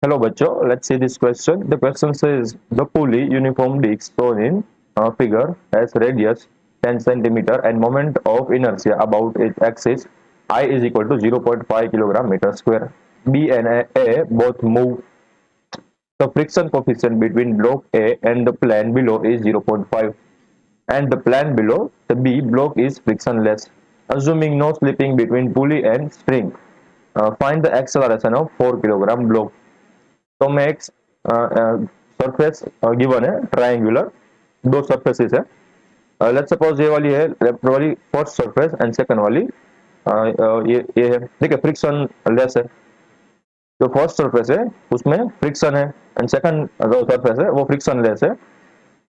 Hello बच्चों, let's see this question. The question says the pulley uniform disc shown in figure has radius 10 centimeter and moment of inertia about its axis I is equal to 0.5 kilogram meter square. B and A both move. The friction coefficient between block A and the plane below is 0.5 and the plane below the B block is frictionless. Assuming no slipping between pulley and spring, find the acceleration of 4 kilogram block. तो मैं एक surface given है triangular, दो surfaces है। Let's suppose ये वाली है left वाली फर्स्ट सरफेस एंड सेकंड वाली ये है, ठीक है, फ्रिक्शन लेस है। जो फर्स्ट सरफेस है उसमें फ्रिक्शन है एंड सेकंड जो सरफेस है वो फ्रिक्शन लेस है।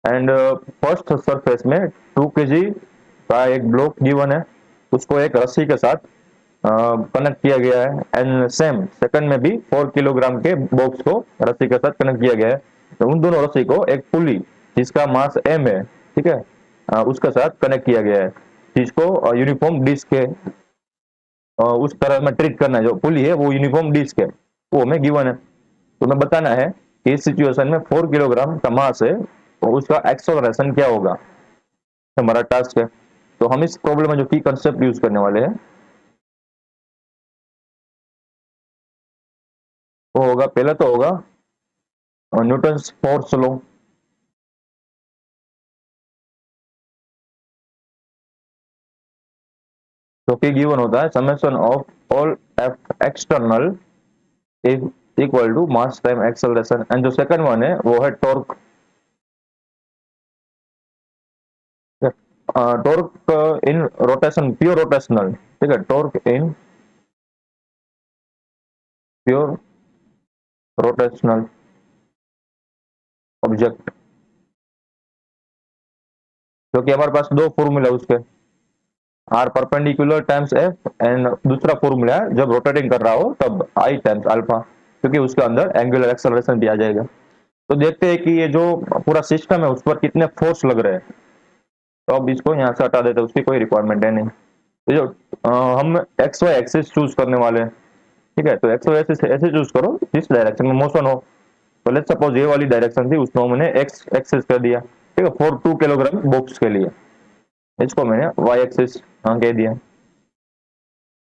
एंड फर्स्ट सरफेस में 2 kg का एक ब्लॉक गिवन है, उसको एक रस्सी के साथ कनेक्ट किया गया है एंड सेम सेकंड में भी 4 किलोग्राम के बॉक्स को रस्सी के साथ कनेक्ट किया गया है। तो उन दोनों रस्सी को एक पुली जिसका मास m है, ठीक है, उसके साथ कनेक्ट किया गया है, जिसको यूनिफॉर्म डिस्क है उस तरह में ट्रीट करना है। जो पुली है वो यूनिफॉर्म डिस्क है, वो हमें गिवन है। तो हमें बताना है कि इस सिचुएशन में 4 किलोग्राम का मास है तो उसका एक्सेलरेशन क्या होगा, हमारा टास्क है। तो हम इस प्रॉब्लम में जो की कंसेप्ट यूज करने वाले हैं वो होगा, पहले तो होगा न्यूटन्स फोर्स लॉ। जो कि गिवन होता है summation of all F external is equal to mass time acceleration and जो सेकंड वन है वो है torque. Torque in rotation, pure rotational, ठीक है, torque in pure rotational object, जो कि हमारे पास दो फॉर्मूला उसके, R perpendicular times F and दूसरा फॉर्मूला है जब रोटेटिंग कर रहा हो तब आई टाइम्स अल्फा, क्योंकि उसके अंदर एंगुलर एक्सेलरेशन दिया जाएगा। तो देखते हैं कि ये जो पूरा सिस्टम है उस पर कितने फोर्स लग रहे हैं। तो अब इसको यहाँ से हटा देते हैं, उसकी कोई रिक्वायरमेंट है नहीं। तो जो हम एक्स वाई एक्सिस चूज करने वाले हैं, ठीक है, तो एक्स वाई एक्सिस ऐसे चूज करो जिस डायरेक्शन में मोशन हो। तो लेट्स सपोज ये वाली डायरेक्शन थी, उसको मैंने एक्स एक्सिस कर दिया, ठीक है, फॉर 2 किलोग्राम बॉक्स के लिए इसको मैंने वाई एक्सिस कह दिया।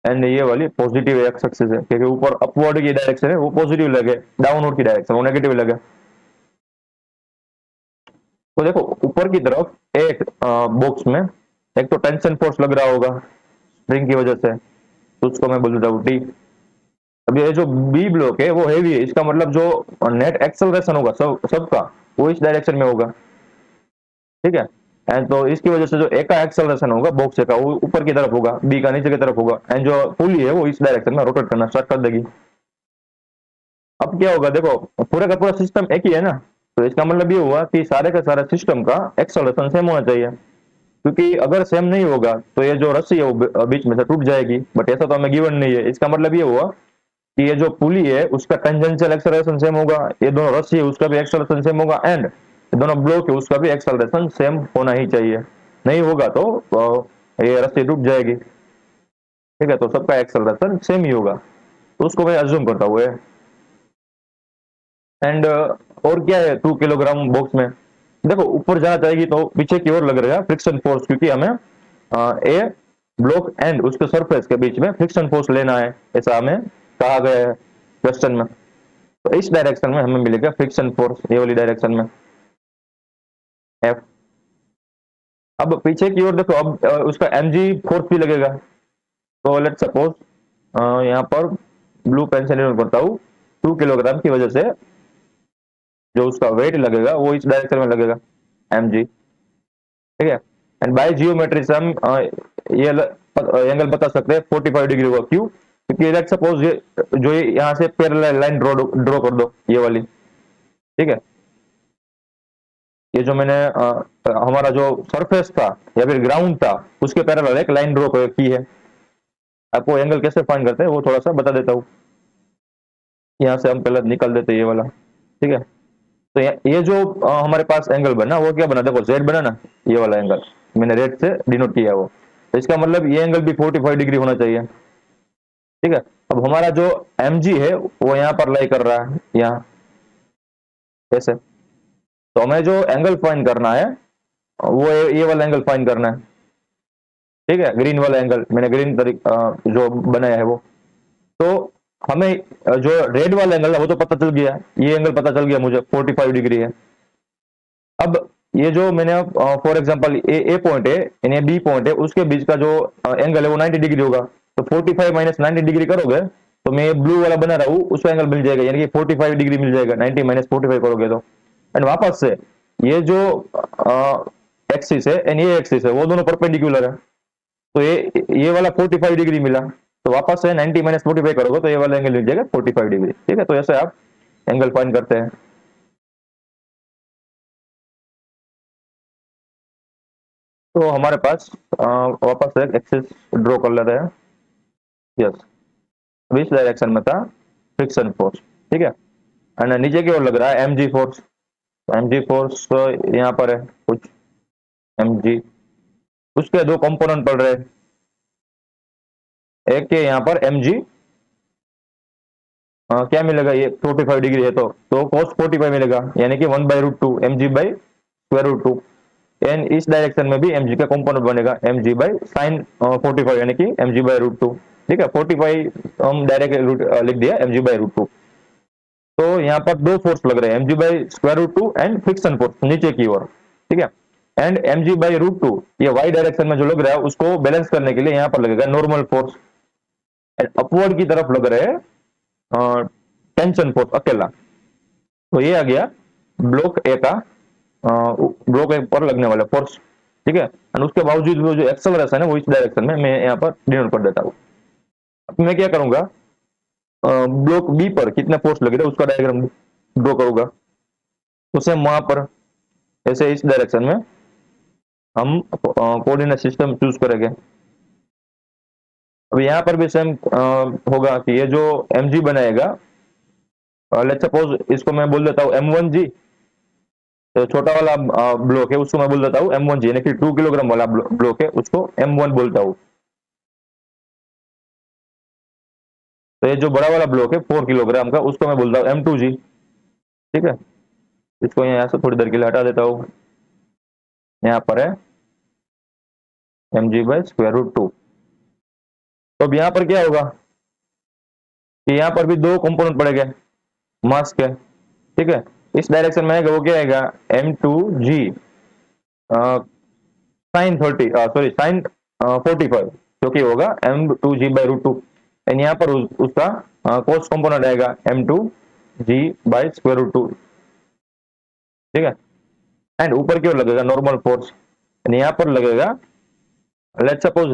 एंड ये वाली पॉजिटिव एक्स एक्सिस है क्योंकि ऊपर अपवर्ड की डायरेक्शन है वो पॉजिटिव लगे, डाउनवर्ड की डायरेक्शन वो नेगेटिव लगे। तो देखो ऊपर की तरफ एक बॉक्स में एक तो टेंशन फोर्स लग रहा होगा स्प्रिंग की वजह से, तो उसको मैं बोल देता हूँ टी। अब ये जो बी ब्लॉक है वो हैवी है, इसका मतलब जो नेट एक्सेलरेशन होगा सबका वो इस डायरेक्शन में होगा, ठीक है। एंड तो इसकी वजह से जो ए का एक्सेलरेशन होगा बॉक्स का वो ऊपर की तरफ होगा, बी का नीचे की तरफ होगा एंड जो पुली है वो इस डायरेक्शन में रोटेट करना स्टार्ट कर देगी। अब क्या होगा, देखो पूरा का पूरा सिस्टम एक ही है ना, तो इसका मतलब ये हुआ कि सारे का सारा सिस्टम का एक्सेलरेशन सेम होना चाहिए, क्योंकि अगर सेम नहीं होगा तो ये जो रस्सी है वो बीच में से टूट जाएगी, बट ऐसा तो हमें गिवन नहीं है। इसका मतलब ये हुआ कि ये जो पुली है उसका टेंजेंशियल एक्सेलरेशन सेम होगा, ये दोनों रस्सी है उसका भी एक्सेलरेशन सेम होगा एंड दोनों ब्लॉक है उसका भी एक्सेलरेशन सेम होना ही चाहिए। नहीं होगा तो ये रस्सी टूट जाएगी, ठीक है। तो सबका एक्सेलरेशन सेम ही होगा, तो उसको मैं अज्यूम करता हूँ। एंड और क्या है 2 किलोग्राम बॉक्स में, देखो ऊपर जाना चाहेगी तो पीछे की ओर लग रहा है फ्रिक्शन फोर्स, क्योंकि हमें ए ब्लॉक एंड उसके सरफेस के बीच में फ्रिक्शन फोर्स लेना है, ऐसा हमें कहा गया है क्वेश्चन में। तो इस डायरेक्शन में हमें मिलेगा फ्रिक्शन फोर्स, ये वाली डायरेक्शन में एफ। अब पीछे की ओर देखो, अब उसका mg फोर्स भी लगेगा। तो लेट्स सपोज यहाँ पर ब्लू पेन से निर्णय करता हूँ 2 किलोग्राम की वजह से जो उसका वेट लगेगा वो इस डायरेक्शन में लगेगा mg, ठीक है। एंड बाय जियोमेट्री से हम ये एंगल बता सकते हैं 45 डिग्री होगा। क्यों? क्योंकि लेट्स सपोज ये जो ये यहाँ से पैरेलल लाइन ड्रॉ कर दो ये वाली, ठीक है। ये जो मैंने हमारा जो सरफेस था या फिर ग्राउंड था उसके पैरेलल एक लाइन ड्रॉ की है। आपको एंगल कैसे फाइंड करते हैं वो थोड़ा सा बता देता हूँ। यहाँ से हम पहले निकल देते हैं ये वाला, ठीक है। तो ये जो हमारे पास एंगल बना वो क्या बना, देखो जेड बना ना, ये वाला एंगल मैंने रेड से डिनोट किया वो, तो इसका मतलब ये एंगल भी 45 डिग्री होना चाहिए। ठीक है। अब हमारा जो mg है वो यहाँ पर लाई कर रहा है, यहाँ कैसे, तो हमें जो एंगल फाइंड करना है वो ये वाला एंगल फाइंड करना है, ठीक है, ग्रीन वाला एंगल मैंने ग्रीन जो बनाया है वो। तो हमें जो रेड वाला एंगल है वो तो पता चल गया, ये एंगल पता चल गया मुझे 45 डिग्री है। अब ये जो मैंने फॉर एग्जांपल ए पॉइंट है यानी बी पॉइंट है, उसके बीच का जो एंगल है वो 90 डिग्री होगा। तो 45 माइनस 90 डिग्री करोगे तो मैं ब्लू वाला बना रहा हूँ उसका एंगल मिल जाएगा, यानी कि 45 डिग्री मिल जाएगा, 90 माइनस 45 करोगे तो। एंड वापस से ये जो एक्सिस है एंड ये एक्सिस है वो दोनों परपेंडिकुलर है, तो ये वाला 45 डिग्री मिला, तो वापस से 90 माइनस 45 करोगे तो ये वाला एंगल मिल जाएगा 45 डिग्री। ठीक है, तो ऐसे आप एंगल फाइंड करते हैं। तो हमारे पास वापस एक एक्सिस ड्रॉ कर लेते हैं। यस, विच डायरेक्शन में था फ्रिक्शन फोर्स, ठीक है। एंड नीचे की ओर लग रहा है M G force, M G force तो यहाँ पर है कुछ एम जी, उसके दो कंपोनेंट पड़ रहे हैं, एक के यहाँ पर एम जी क्या मिलेगा, ये 45 डिग्री है तो cos 45 मिलेगा, यानी कि 1/√2 mg/√2। एंड इस डायरेक्शन में भी mg का कंपोनेंट बनेगा mg/sin 45 यानी कि mg/√2। ठीक है, 45 हम डायरेक्ट लिख दिया mg/√2। तो यहाँ पर दो फोर्स लग रहे हैं mg/√2 एंड फ्रिक्शन फोर्स नीचे की ओर, ठीक है। एंड mg/√2 ये y डायरेक्शन में जो लग रहा है उसको बैलेंस करने के लिए यहाँ पर लगेगा नॉर्मल फोर्स, एंड अपवर्ड की तरफ लग रहे हैं टेंशन फोर्स अकेला। तो ये आ गया ब्लॉक ए का ब्लॉक ए पर लगने वाला फोर्स, ठीक है। और उसके बावजूद वो जो एक्सेलरेशन है वो इस डायरेक्शन में मैं यहाँ पर डिनोट कर देता हूँ। अब मैं क्या करूंगा, ब्लॉक बी पर कितने फोर्स लग रहे हैं उसका डायग्राम ड्रॉ करूंगा। तो सेम वहां पर ऐसे इस डायरेक्शन में हम कोऑर्डिनेट सिस्टम चूज करेंगे। अब यहाँ पर भी सेम होगा कि ये जो एम जी बनाएगा, लेट्स सपोज इसको मैं बोल देता हूँ M1G, तो छोटा वाला ब्लॉक है उसको मैं बोल देता हूँ M1G, यानी कि 2 किलोग्राम वाला ब्लॉक है उसको M1 बोलता हूँ। तो ये जो बड़ा वाला ब्लॉक है 4 किलोग्राम का उसको मैं बोलता हूँ M2G। ठीक है, इसको यहाँ से थोड़ी देर के लिए हटा देता हूँ, यहाँ पर है mg/√2। तो अब यहाँ पर क्या होगा कि यहाँ पर भी दो कंपोनेंट पड़ेंगे मास के, ठीक है। इस डायरेक्शन में आएगा वो क्या आएगा M2G साइन 45, जो कि होगा M2G/√2। एंड यहाँ पर उसका कोस कंपोनेंट आएगा M2G/√2, ठीक है। एंड ऊपर की ओर लगेगा नॉर्मल फोर्स, एंड यहाँ पर लगेगा लेट्स सपोज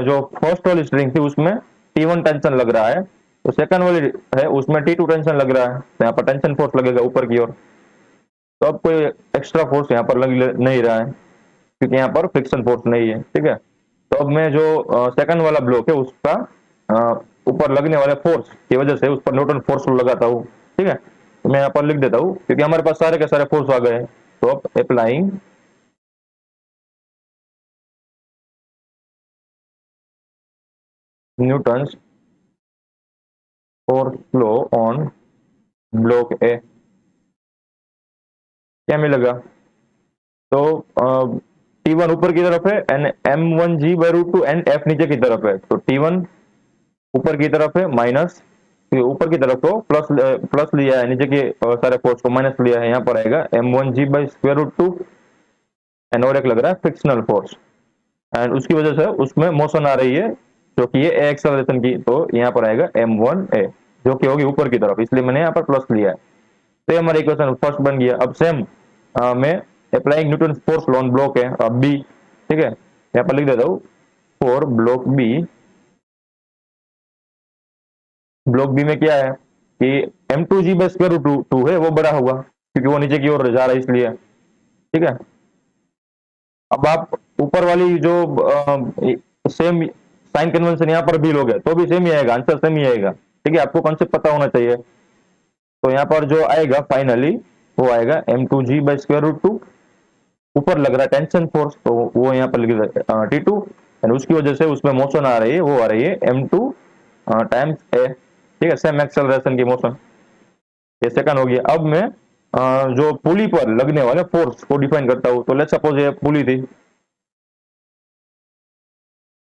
जो फर्स्ट वाली स्ट्रिंग थी उसमें T1 टेंशन लग रहा है, तो सेकंड वाली है उसमें T2 टेंशन लग रहा है, तो यहाँ पर टेंशन फोर्स लगेगा ऊपर की ओर। तो अब कोई एक्स्ट्रा फोर्स यहाँ पर लग नहीं रहा है क्योंकि यहाँ पर फ्रिक्शन फोर्स नहीं है, ठीक है। तो अब मैं जो सेकंड वाला ब्लॉक है उसका ऊपर लगने वाले फोर्स की वजह से उस पर न्यूटन फोर्स लगाता हूँ, ठीक है। तो मैं यहाँ पर लिख देता हूँ क्योंकि हमारे पास सारे के सारे फोर्स आ गए। तो अब applying Newton's force flow on block ए, क्या मिलेगा, तो T1 ऊपर की तरफ है एंड M1G/√2 एंड F नीचे की तरफ है, तो T1 ऊपर की तरफ है माइनस, ऊपर की तरफ को प्लस प्लस लिया है, नीचे के सारे फोर्स को माइनस लिया है, यहाँ पर आएगा M1G/√2 एंड और एक लग रहा है फ्रिक्शनल फोर्स, एंड उसकी वजह से उसमें मोशन आ रही है जो कि ये एक्सेलरेशन की, तो यहाँ पर आएगा M1A जो कि होगी ऊपर की तरफ, इसलिए मैंने यहाँ पर प्लस लिया है। तो ये हमारा इक्वेशन फर्स्ट बन गया। अब सेम मैं applying Newton force on block है बी, ठीक है, यहाँ पर लिख देता हूँ for block B. Block B में क्या है कि M2G/√2 है वो बड़ा होगा क्योंकि वो नीचे की ओर जा रहा है इसलिए, ठीक है। अब आप ऊपर वाली जो सेम साइन कन्वेंशन यहाँ पर भी लोगे तो भी सेम ही आएगा, आंसर सेम ही आएगा, ठीक है। आपको कॉन्सेप्ट पता होना चाहिए। तो यहाँ पर जो आएगा फाइनली वो आएगा M2G/√2, ऊपर लग रहा है टेंशन फोर्स तो वो यहाँ पर लिख T2, एंड उसकी वजह से उसमें मोशन आ रही है वो आ रही है M2 टाइम्स ए, ठीक है, सेम एक्सेलरेशन की मोशन, ये सेकंड हो गया। अब मैं जो पुली पर लगने वाले फोर्स को डिफाइन करता हूँ। तो लेट्स सपोज ये पुली थी,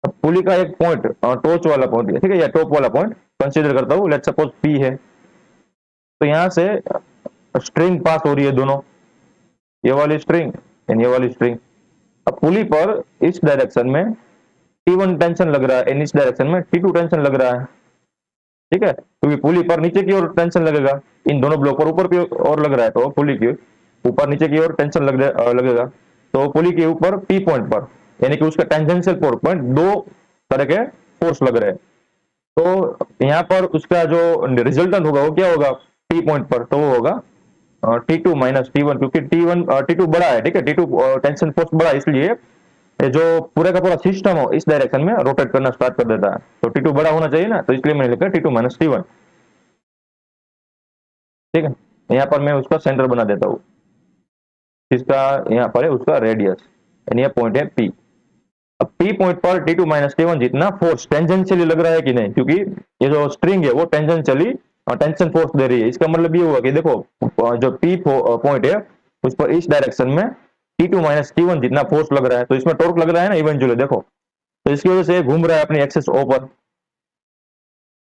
पुली का एक पॉइंट टोच वाला पॉइंट है, ठीक है, या टॉप वाला पॉइंट कंसीडर करता हूँ, लेट्स सपोज पी है। तो यहाँ से स्ट्रिंग पास हो रही है दोनों, ये वाली स्ट्रिंग एंड ये वाली स्ट्रिंग। अब पुली पर इस डायरेक्शन में T1 टेंशन लग रहा है एंड इस डायरेक्शन में T2 टेंशन लग रहा है, ठीक है, क्योंकि पुली पर नीचे की ओर टेंशन लगेगा, इन दोनों ब्लॉक पर ऊपर की ओर लग रहा है, तो पुली की ऊपर नीचे की ओर टेंशन लगेगा। तो पुली के ऊपर पी पॉइंट पर, यानी कि उसका टेंजेंशियल पॉइंट दो तरह के फोर्स लग रहे हैं। तो यहाँ पर उसका जो रिजल्टेंट होगा वो क्या होगा, टी पॉइंट पर, तो वो होगा T2 माइनस T1, क्योंकि T2 बड़ा है, ठीक है, T2 टेंशन फोर्स बड़ा है, इसलिए ये जो पूरे का पूरा सिस्टम हो इस डायरेक्शन में रोटेट करना स्टार्ट कर देता है। तो T2 बड़ा होना चाहिए ना, तो इसलिए मैंने लिखा T2 माइनस T1, ठीक है। यहाँ पर मैं उसका सेंटर बना देता हूँ, इसका यहाँ पर है उसका रेडियस, यानी ये पॉइंट है P। अब P पॉइंट पर T2 माइनस T1 जितना फोर्स टेंजेंशियली लग रहा है कि नहीं, क्योंकि ये जो स्ट्रिंग है वो टेंजेंशियली टेंशन फोर्स दे रही है। इसका मतलब ये हुआ कि देखो जो P पॉइंट है उस पर इस डायरेक्शन में T2 माइनस T1 जितना फोर्स लग रहा है, तो इसमें टॉर्क लग रहा है ना इवेंचुअली, देखो, तो इसकी वजह से घूम रहा है अपनी एक्सिस ओ पर।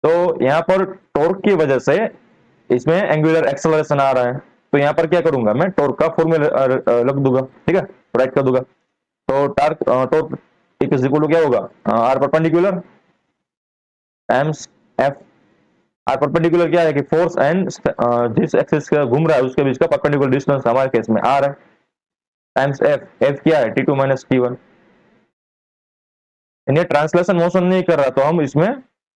तो यहाँ पर टॉर्क की वजह से इसमें एंगुलर एक्सेलरेशन आ रहा है। तो यहाँ पर क्या करूंगा, मैं टॉर्क का फॉर्मूला लग दूंगा, ठीक है, राइट कर दूंगा। तो टॉर्क इज इक्वल टू क्या होगा, R perpendicular times F. R perpendicular क्या है कि फोर्स एंड जिस एक्सिस का घूम रहा है उसके बीच का परपेंडिकुलर डिस्टेंस हमारे केस में आर है, टाइम्स एफ। एफ क्या है, T2 माइनस T1। ये ट्रांसलेशन मोशन नहीं कर रहा, तो हम इसमें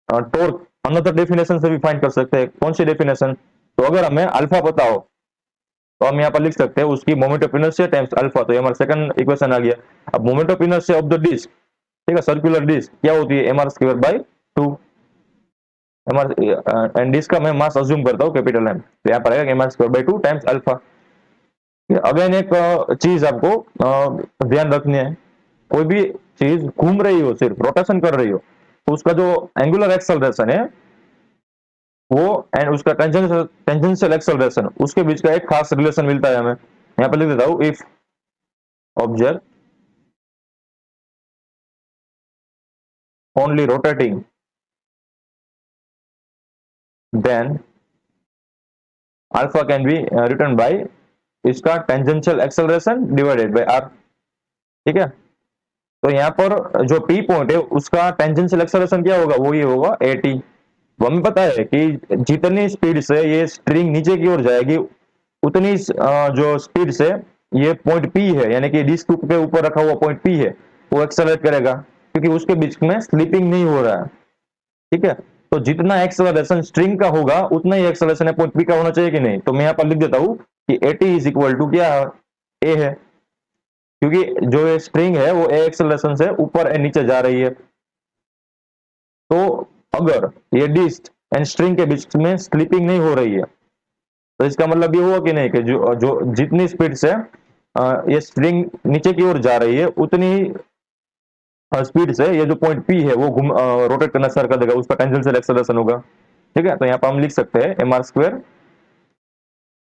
टॉर्क अनदर डेफिनेशन से भी फाइंड कर सकते हैं। कौन सी डेफिनेशन, तो अगर हमें अल्फा पता हो तो हम यहाँ पर लिख सकते हैं उसकी moment of inertia times alpha. तो ये हमारा सेकंड इक्वेशन आ गया। अब moment of inertia of the disc, ठीक है, सर्कुलर डिस्क क्या होती है, mr² बाई 2। एंड डिस्क का मैं मास अज्यूम करता हूँ कैपिटल एम, तो यहाँ पर आएगा mr² by 2 times alpha. Again एक चीज आपको ध्यान रखनी है, कोई भी चीज घूम रही हो, सिर्फ रोटेशन कर रही हो, तो उसका जो एंगुलर एक्सेलरेशन है वो एंड उसका टेंजेंशियल एक्सेलरेशन, उसके बीच का एक खास रिलेशन मिलता है हमें। यहाँ पर लिख देता हूँ, if object only rotating then alpha can be return by इसका tangential acceleration divided by R, ठीक है। तो यहाँ पर जो पी पॉइंट है उसका टेंजेंशियल एक्सेलरेशन क्या होगा, वो ये होगा AT। वो हमें पता है कि जितनी स्पीड से ये स्ट्रिंग नीचे की ओर जाएगी उतनी जो स्पीड से ये पॉइंट पी है, यानी कि डिस्क के ऊपर रखा हुआ पॉइंट पी है, वो एक्सेलरेट करेगा, क्योंकि उसके बीच में स्लिपिंग नहीं हो रहा है, ठीक है। तो जितना एक्सेलरेशन स्ट्रिंग का होगा उतना ही एक्सेलरेशन है पॉइंट पी का होना चाहिए कि नहीं। तो मैं यहाँ पर लिख देता हूँ कि AT इज इक्वल टू क्या ए है, क्योंकि जो ये स्ट्रिंग है वो ए एक्सेलरेशन से ऊपर एंड नीचे जा रही है। तो अगर ये डिस्क एंड स्ट्रिंग के बीच में स्लिपिंग नहीं हो रही है, तो इसका मतलब ये हुआ कि नहीं कि जो जो जितनी स्पीड से ये स्ट्रिंग नीचे की ओर जा रही है उतनी स्पीड से ये जो पॉइंट पी है वो रोटेट करना स्टार्ट कर देगा, उसका टेंजेंशियल एक्सेलरेशन होगा, ठीक है। तो यहाँ पर हम लिख सकते हैं mr²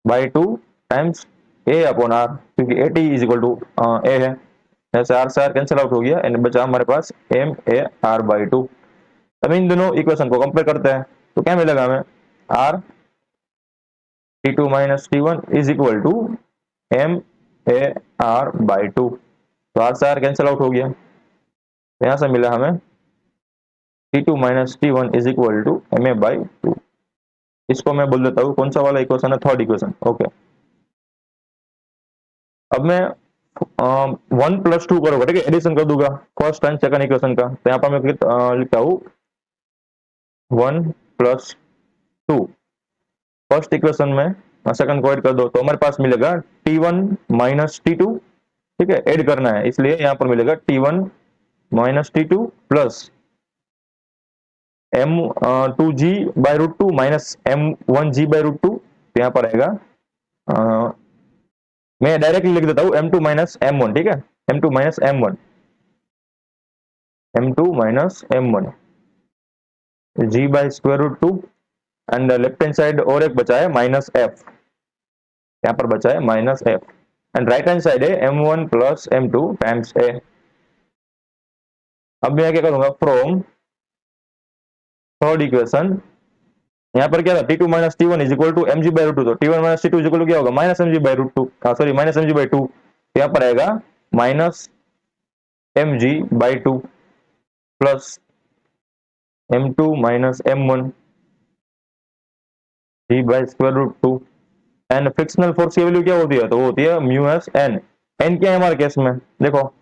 by 2 times A upon R, क्योंकि AT is equal to A है, जैसे आर से आर कैंसिल आउट हो गया एंड बचा हमारे पास MAR बाई 2। अब इन दोनों इक्वेशन को कंपेयर करते हैं, तो क्या मिलेगा हमें, R T2 minus T1 is equal to MAR by 2। तो आर से आर कैंसिल आउट हो गया, तो यहाँ से मिला हमें T2 minus T1 is equal to MA by 2। इसको मैं बोल देता हूँ कौन सा वाला इक्वेशन है, थर्ड इक्वेशन, ओके। अब मैं 1 + 2 करूंगा, ठीक है, एडिशन कर दूंगा फर्स्ट एंड सेकंड इक्वेशन का। तो यहाँ पर मैं लिखता हूँ 1 + 2 फर्स्ट इक्वेशन में, सेकंड को ऐड कर दो, तो हमारे पास मिलेगा T1 माइनस T2, ठीक है, ऐड करना है, इसलिए यहाँ पर मिलेगा T1 minus T2 plus M2G by root 2 minus M1G by root 2। तो यहाँ पर आएगा मैं डायरेक्टली लिख देता हूँ M2 माइनस M1, ठीक है, M2 minus M1, M2 minus M1, G by square root two, and left hand side और एक बचा है माइनस एफ, यहाँ पर बचा है minus F, and right hand side है m1 प्लस m2 टाइम्स ए। अब मैं क्या करूंगा, फ्रॉम थर्ड इक्वेशन, यहाँ पर क्या था, T two minus T one is equal to M G by root two, तो T one minus T two is equal to क्या होगा, minus M G by root two, sorry minus M G by two, यहाँ पर आएगा minus M G by two plus M two minus M one G by square root two, and frictional force की value क्या होती है, तो वो होती है म्यू एस एन। एन क्या है हमारे केस में, देखो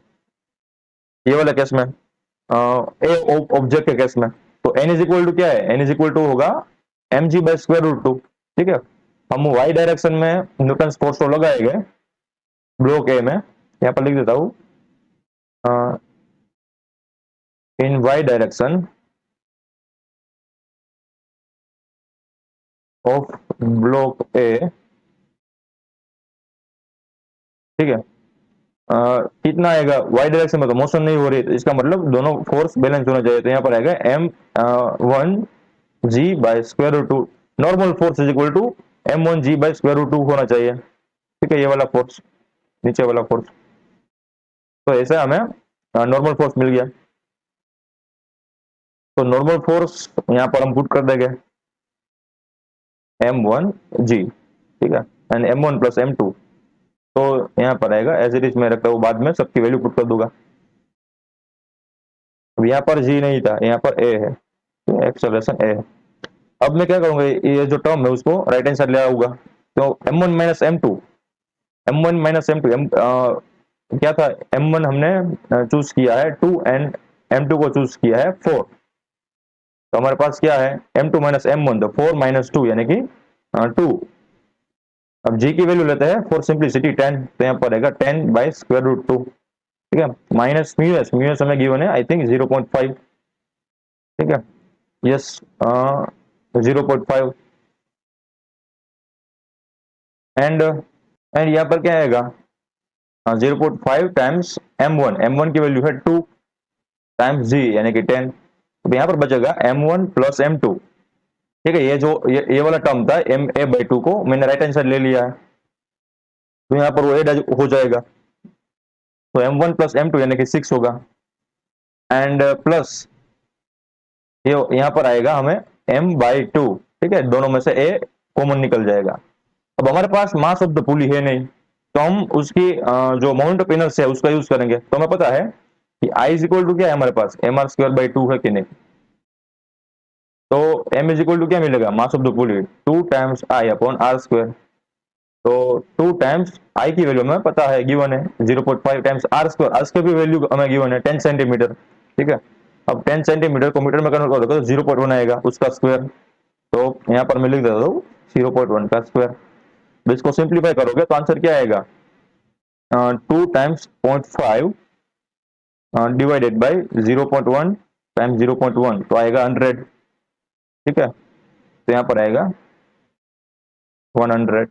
ये वाले केस में, ए ऑब्जेक्ट के केस में, तो एन इज इक्वल टू क्या है, एन इज इक्वल टू होगा M G by square root two. ठीक है, हम वाई डायरेक्शन में न्यूटन फोर्स को लगाएंगे ब्लॉक ए में, यहाँ पर लिख देता हूँ, in Y direction of block A. ठीक है, कितना आएगा, वाई डायरेक्शन में तो मोशन नहीं हो रही, तो इसका मतलब दोनों फोर्स बैलेंस होना चाहिए, तो यहाँ पर आएगा M one G by square root two, normal force is equal to M one G by square root two होना चाहिए। ठीक है, ये वाला फोर्स, नीचे वाला फोर्स, तो ऐसे हमें नॉर्मल फोर्स मिल गया, तो नॉर्मल फोर्स यहाँ पर हम पुट कर देंगे एम वन जी। ठीक है, and M one plus M two, तो यहाँ पर आएगा एज इट इज, मैं रखता हूँ, बाद में सबकी वैल्यू पुट कर दूंगा। अब यहाँ पर जी नहीं था, यहाँ पर ए है, एक्सेलरेशन ए है। अब मैं क्या करूंगा, ये जो टर्म है उसको राइट हैंड साइड ले आऊंगा, तो M one minus M two, M one minus M two, क्या था, एम वन हमने चूज किया है टू, एंड एम टू को चूज किया है फोर, तो हमारे पास क्या है M two minus M one, तो फोर माइनस टू यानी कि टू। अब जी की वैल्यू लेते हैं फॉर सिंप्लिसिटी टेन, तो यहाँ पर आएगा ten by square root two. ठीक है, माइनस म्यू एस हमें गिवन है आई थिंक 0.5। ठीक है, यस 0.5, एंड यहाँ पर क्या आएगा, 0.5 टाइम्स एम वन की वैल्यू है टू टाइम्स जी यानी कि 10, तो यहाँ पर बचेगा m1 प्लस m2। ठीक है, ये जो ये वाला टर्म था एम ए बाई टू को मैंने राइट हैंड साइड ले लिया है, तो यहाँ पर वो एड हो जाएगा, तो m1 प्लस m2 यानी कि 6 होगा, एंड प्लस ये यहाँ पर आएगा हमें m बाई टू। ठीक है, दोनों में से a कॉमन निकल जाएगा। अब हमारे पास मास ऑफ द पुली है नहीं, तो हम उसकी जो मोमेंट ऑफ इनर्शिया है उसका यूज करेंगे, तो हमें पता है कि I इज इक्वल टू क्या है हमारे पास, M R square by two है कि नहीं, तो m इज इक्वल टू क्या मिलेगा, mass of the pulley two times I upon R square, तो टू टाइम्स आई की वैल्यू हमें पता है, गिवन है 0.5 टाइम्स आर स्क्वायर की वैल्यू हमें गिवन है 10 सेंटीमीटर। ठीक है, अब 10 सेंटीमीटर को मीटर में कन्वर्ट करोगे तो 0.1 आएगा उसका स्क्वायर, तो यहाँ पर मैं लिख देता हूँ 0.1 का स्क्वायर। इसको सिंप्लीफाई करोगे तो आंसर क्या आएगा, two times 0.5 divided by 0.1 times 0.1, तो आएगा 100। ठीक है, तो यहाँ पर आएगा 100,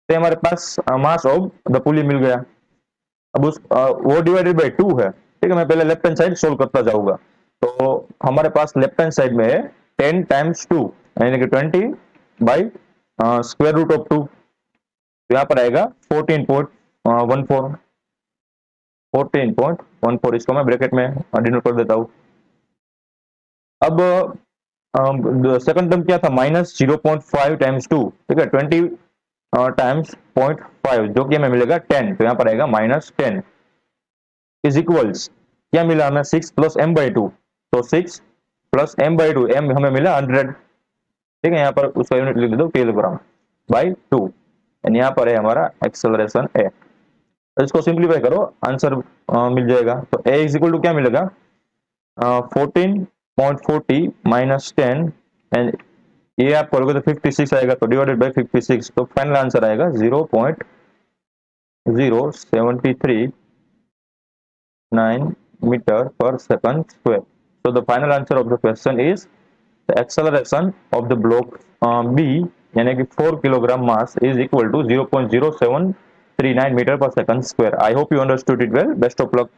तो हमारे पास मास ऑफ द पुली मिल गया। अब उस वो डिवाइडेड बाई टू है। ठीक है, मैं पहले लेफ्ट हैंड साइड सोल्व करता जाऊंगा, तो हमारे पास लेफ्ट हैंड साइड में है 10 टाइम्स टू यानी कि 20 by square root of two, तो यहाँ पर आएगा 14.14, 14.14, इसको मैं ब्रैकेट में डिनोट कर देता हूँ। अब सेकंड टर्म क्या था, माइनस 0.5 टाइम्स टू। ठीक है, 20 टाइम्स 0.5 जो कि हमें मिलेगा 10, तो यहाँ पर आएगा माइनस 10 इज इक्वल्स, क्या मिला हमें 6 प्लस एम बाई टू, तो 6 plus M by two, M हमें मिला 100। ठीक है, यहाँ पर उसका यूनिट लिख दो किलोग्राम बाई टू, एंड यहाँ पर है हमारा एक्सेलरेशन ए। इसको सिंप्लीफाई करो, आंसर मिल जाएगा, तो ए इज इक्वल टू क्या मिलेगा, 14.40 माइनस 10, एंड ये आप करोगे तो 56 आएगा, तो डिवाइडेड बाई 56, तो फाइनल आंसर आएगा 0.073 meter per second square. So the final answer of the question is the acceleration of the block B यानी कि 4 kilogram mass is equal to 0.0739 meter per second square. I hope you understood it well. Best of luck.